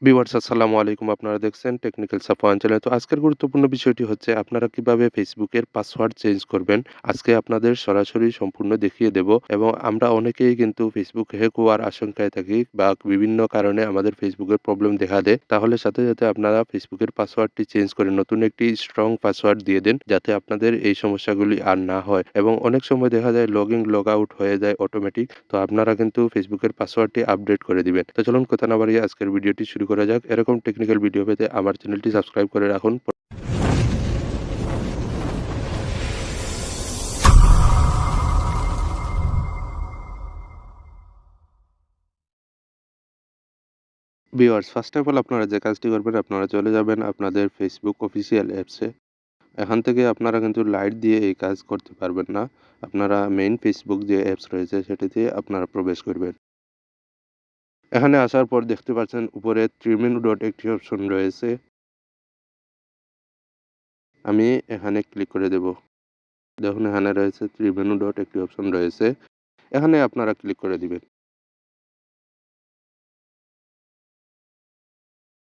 Viewers আসসালামু আলাইকুম। আপনারা দেখছেন টেকনিক্যাল সাফওয়ান চ্যানেল। তো আজকের গুরুত্বপূর্ণ বিষয়টি হচ্ছে আপনারা কিভাবে ফেসবুকের পাসওয়ার্ড চেঞ্জ করবেন। আজকে আপনাদের সরাসরি সম্পূর্ণ দেখিয়ে দেব এবং আমরা অনেকেই কিন্তু ফেসবুক হ্যাক হওয়ার আশঙ্কায় থাকি বা বিভিন্ন কারণে আমাদের ফেসবুকের প্রবলেম দেখা দেয়। তাহলে সাথে আপনারা ফেসবুকের পাসওয়ার্ডটি চেঞ্জ করে নতুন একটি স্ট্রং পাসওয়ার্ড দিয়ে দেন যাতে আপনাদের এই সমস্যাগুলি আর না হয় এবং অনেক সময় দেখা যায় লগ ইন লগ আউট হয়ে যায় অটোমেটিক। তো আপনারা কিন্তু ফেসবুকের পাসওয়ার্ডটি আপডেট করে দিবেন। তো চলুন কথা না বাড়িয়ে আজকের ভিডিওটি শুরু করা যাক। এরকম টেকনিক্যাল ভিডিও পেতে আমার চ্যানেলটি সাবস্ক্রাইব করে রাখুন। ভিউয়ার্স ফার্স্ট অফ অল আপনারা যে কাজটি করবেন আপনারা চলে যাবেন আপনাদের ফেসবুক অফিসিয়াল অ্যাপসে। এখান থেকে আপনারা কিন্তু লাইট দিয়ে এই কাজ করতে পারবেন না। আপনারা মেইন ফেসবুক যে অ্যাপস রয়েছে সেটিতে আপনারা প্রবেশ করবেন। এখানে আসার পর দেখতে পাচ্ছেন উপরে 3 মেনু ডট একটি অপশন রয়েছে। আমি এখানে ক্লিক করে দেব। দেখুন এখানে রয়েছে 3 মেনু ডট একটি অপশন রয়েছে। এখানে আপনারা ক্লিক করে দিবেন।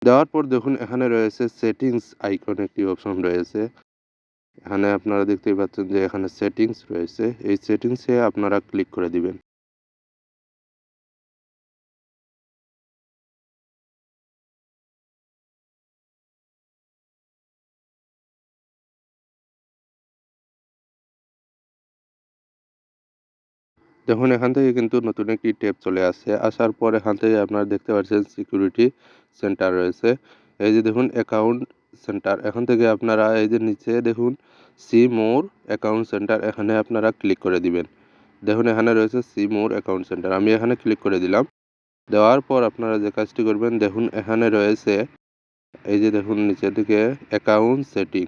দেওয়ার পর দেখুন এখানে রয়েছে সেটিংস আইকন একটি অপশন রয়েছে। এখানে আপনারা দেখতেই পাচ্ছেন যে এখানে সেটিংস রয়েছে। এই সেটিংসে আপনারা ক্লিক করে দিবেন। দেখুন এখান থেকে কিন্তু নতুন একটি ট্যাব চলে আসছে। আসার পর এখান থেকে আপনারা দেখতে পাচ্ছেন সিকিউরিটি সেন্টার রয়েছে। এই যে দেখুন অ্যাকাউন্ট সেন্টার এখান থেকে আপনারা এই যে নিচে দেখুন সি মোর অ্যাকাউন্ট সেন্টার এখানে আপনারা ক্লিক করে দিবেন। দেখুন এখানে রয়েছে সি মোর অ্যাকাউন্ট সেন্টার। আমি এখানে ক্লিক করে দিলাম। দেওয়ার পর আপনারা যে কাজটি করবেন দেখুন এখানে রয়েছে এই যে দেখুন নিচের দিকে অ্যাকাউন্ট সেটিং।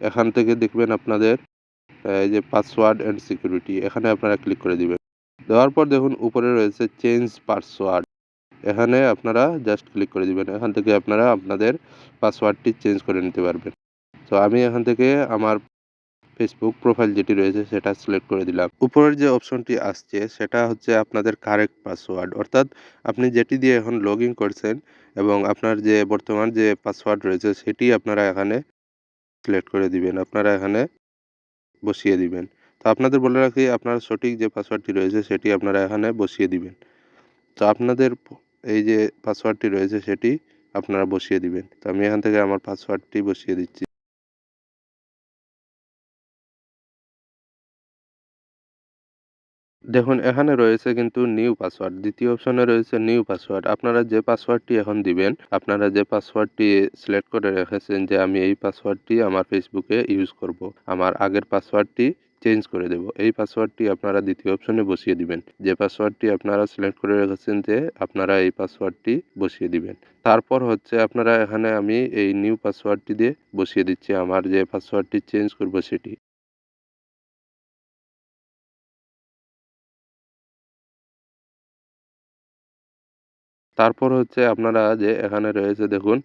এখান থেকে দেখবেন আপনাদের এই যে পাসওয়ার্ড অ্যান্ড সিকিউরিটি এখানে আপনারা ক্লিক করে দিবেন। দেওয়ার পর দেখুন উপরে রয়েছে চেঞ্জ পাসওয়ার্ড। এখানে আপনারা জাস্ট ক্লিক করে দিবেন। এখান থেকে আপনারা আপনাদের পাসওয়ার্ডটি চেঞ্জ করে নিতে পারবেন। তো আমি এখান থেকে আমার ফেসবুক প্রোফাইল যেটি রয়েছে সেটা সিলেক্ট করে দিলাম। উপরের যে অপশনটি আসছে সেটা হচ্ছে আপনাদের কারেক্ট পাসওয়ার্ড। অর্থাৎ আপনি যেটি দিয়ে এখন লগ ইন করছেন এবং আপনার যে বর্তমান যে পাসওয়ার্ড রয়েছে সেটি আপনারা এখানে সিলেক্ট করে দিবেন। আপনারা এখানে বসিয়ে দিবেন। তো আপনাদের বলে রাখি আপনার সঠিক যে পাসওয়ার্ডটি রয়েছে সেটি আপনারা এখানে বসিয়ে দিবেন। তো আপনাদের এই যে পাসওয়ার্ডটি রয়েছে সেটি আপনারা বসিয়ে দিবেন। তো আমি এখান থেকে আমার পাসওয়ার্ডটি বসিয়ে দিচ্ছি। দেখুন এখানে রয়েছে কিন্তু নিউ পাসওয়ার্ড। দ্বিতীয় অপশনে রয়েছে নিউ পাসওয়ার্ড। আপনারা যে পাসওয়ার্ডটি এখন দিবেন, আপনারা যে পাসওয়ার্ডটি সিলেক্ট করে রেখেছেন যে আমি এই পাসওয়ার্ডটি আমার ফেসবুকে ইউজ করব। আমার আগের পাসওয়ার্ডটি চেঞ্জ করে দেব। এই পাসওয়ার্ডটি আপনারা দ্বিতীয় অপশনে বসিয়ে দিবেন। যে পাসওয়ার্ডটি আপনারা সিলেক্ট করে রেখেছেন যে আপনারা এই পাসওয়ার্ডটি বসিয়ে দিবেন। তারপর হচ্ছে আপনারা এখানে আমি এই নিউ পাসওয়ার্ডটি দিয়ে বসিয়ে দিচ্ছি আমার যে পাসওয়ার্ডটি চেঞ্জ করব সেটি। তারপর হচ্ছে আপনারা যে এখানে রয়েছে দেখুন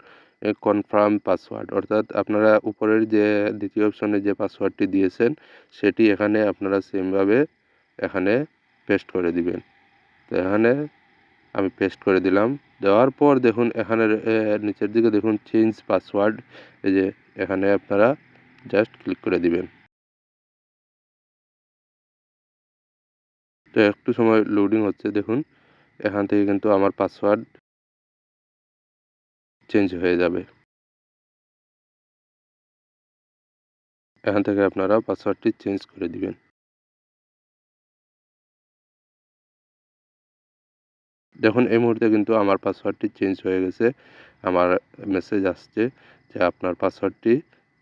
কনফার্ম পাসওয়ার্ড অর্থাৎ আপনারা উপরের যে দ্বিতীয় অপশনে যে পাসওয়ার্ডটি দিয়েছেন সেটি এখানে আপনারা সেমভাবে এখানে পেস্ট করে দিবেন। তো এখানে আমি পেস্ট করে দিলাম। দেওয়ার পর দেখুন এখানে নিচের দিকে দেখুন চেঞ্জ পাসওয়ার্ড এই যে এখানে আপনারা জাস্ট ক্লিক করে দিবেন। তো একটু সময় লোডিং হচ্ছে দেখুন এখান থেকে কিন্তু আমার পাসওয়ার্ড চেঞ্জ হয়ে যাবে। এখান থেকে আপনারা পাসওয়ার্ডটি চেঞ্জ করে দিবেন। দেখুন এই মুহূর্তে কিন্তু আমার পাসওয়ার্ডটি চেঞ্জ হয়ে গেছে। আমার মেসেজ আসছে যে আপনার পাসওয়ার্ডটি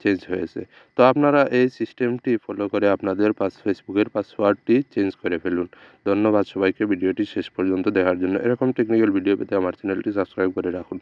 চেঞ্জ হয়েছে। তো আপনারা এই সিস্টেমটি ফলো করে আপনাদের ফেসবুকের পাসওয়ার্ডটি চেঞ্জ করে ফেলুন। ধন্যবাদ সবাইকে ভিডিওটি শেষ পর্যন্ত দেখার জন্য। এরকম টেকনিক্যাল ভিডিও পেতে আমার চ্যানেলটি সাবস্ক্রাইব করে রাখুন।